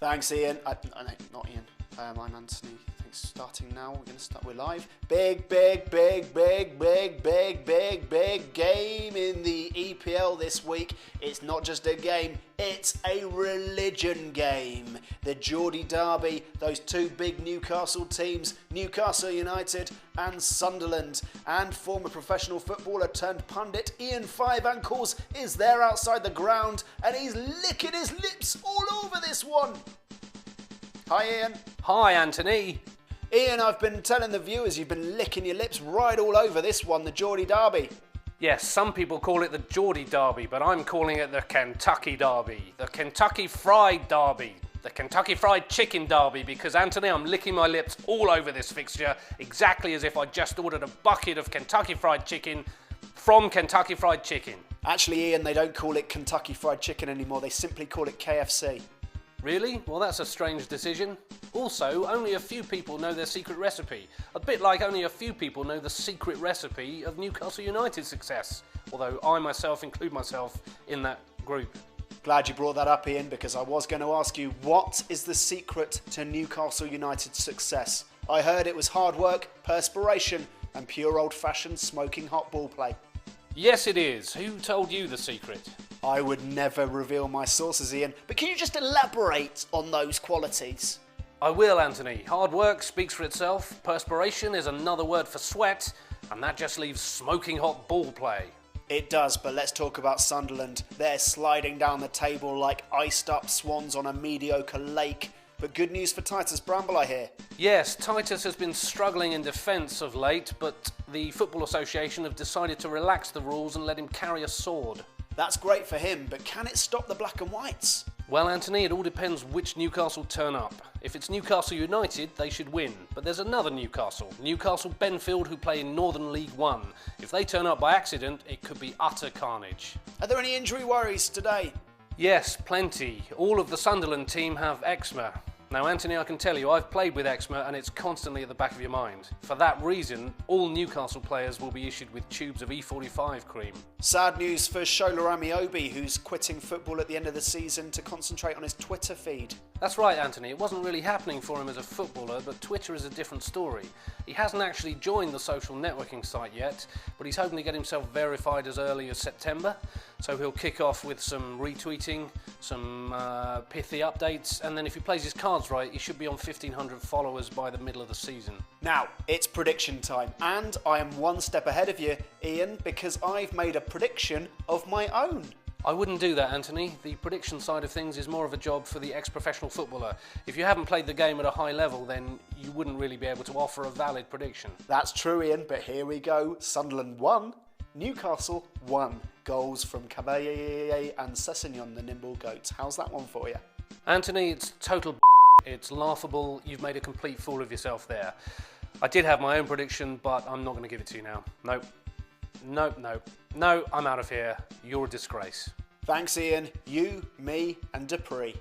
Thanks, Ian. No, not Ian. I'm Anthony. Thanks. Starting now. We're live. Big game in the EPL this week. It's not just a game, it's a religion game. The Geordie Derby, those two big Newcastle teams, Newcastle United and Sunderland. And former professional footballer turned pundit Ian Fiveankles is there outside the ground and he's licking his lips all over this one. Hi, Ian. Hi, Anthony. Ian, I've been telling the viewers you've been licking your lips right all over this one, the Geordie Derby. Yes, some people call it the Geordie Derby, but I'm calling it the Kentucky Derby, the Kentucky Fried Derby, the Kentucky Fried Chicken Derby, because, Anthony, I'm licking my lips all over this fixture, exactly as if I just ordered a bucket of Kentucky Fried Chicken from Kentucky Fried Chicken. Actually, Ian, they don't call it Kentucky Fried Chicken anymore, they simply call it KFC. Really? Well, that's a strange decision. Also, only a few people know their secret recipe. A bit like only a few people know the secret recipe of Newcastle United's success. Although I myself include myself in that group. Glad you brought that up, Ian, because I was going to ask you, what is the secret to Newcastle United's success? I heard it was hard work, perspiration, and pure old-fashioned smoking hot ball play. Yes, it is. Who told you the secret? I would never reveal my sources, Ian, but can you just elaborate on those qualities? I will, Anthony. Hard work speaks for itself, perspiration is another word for sweat, and that just leaves smoking hot ball play. It does, but let's talk about Sunderland. They're sliding down the table like iced up swans on a mediocre lake. But good news for Titus Bramble, I hear. Yes, Titus has been struggling in defence of late, but the Football Association have decided to relax the rules and let him carry a sword. That's great for him, but can it stop the black and whites? Well, Anthony, it all depends which Newcastle turn up. If it's Newcastle United, they should win. But there's another Newcastle Benfield, who play in Northern League One. If they turn up by accident, it could be utter carnage. Are there any injury worries today? Yes, plenty. All of the Sunderland team have eczema. Now, Anthony, I can tell you, I've played with eczema and it's constantly at the back of your mind. For that reason, all Newcastle players will be issued with tubes of E45 cream. Sad news for Shola Amiobi, who's quitting football at the end of the season to concentrate on his Twitter feed. That's right, Anthony. It wasn't really happening for him as a footballer, but Twitter is a different story. He hasn't actually joined the social networking site yet, but he's hoping to get himself verified as early as September. So he'll kick off with some retweeting, some pithy updates, and then if he plays his cards right, he should be on 1,500 followers by the middle of the season. Now, it's prediction time, and I am one step ahead of you, Ian, because I've made a prediction of my own. I wouldn't do that, Anthony. The prediction side of things is more of a job for the ex-professional footballer. If you haven't played the game at a high level, then you wouldn't really be able to offer a valid prediction. That's true, Ian, but here we go. Sunderland 1, Newcastle 1. Goals from Caballé and Sessegnon, the nimble goats. How's that one for you? Anthony, it's total It's laughable. You've made a complete fool of yourself there. I did have my own prediction, but I'm not going to give it to you now. Nope. No, I'm out of here. You're a disgrace. Thanks, Ian. You, me, and Dupree.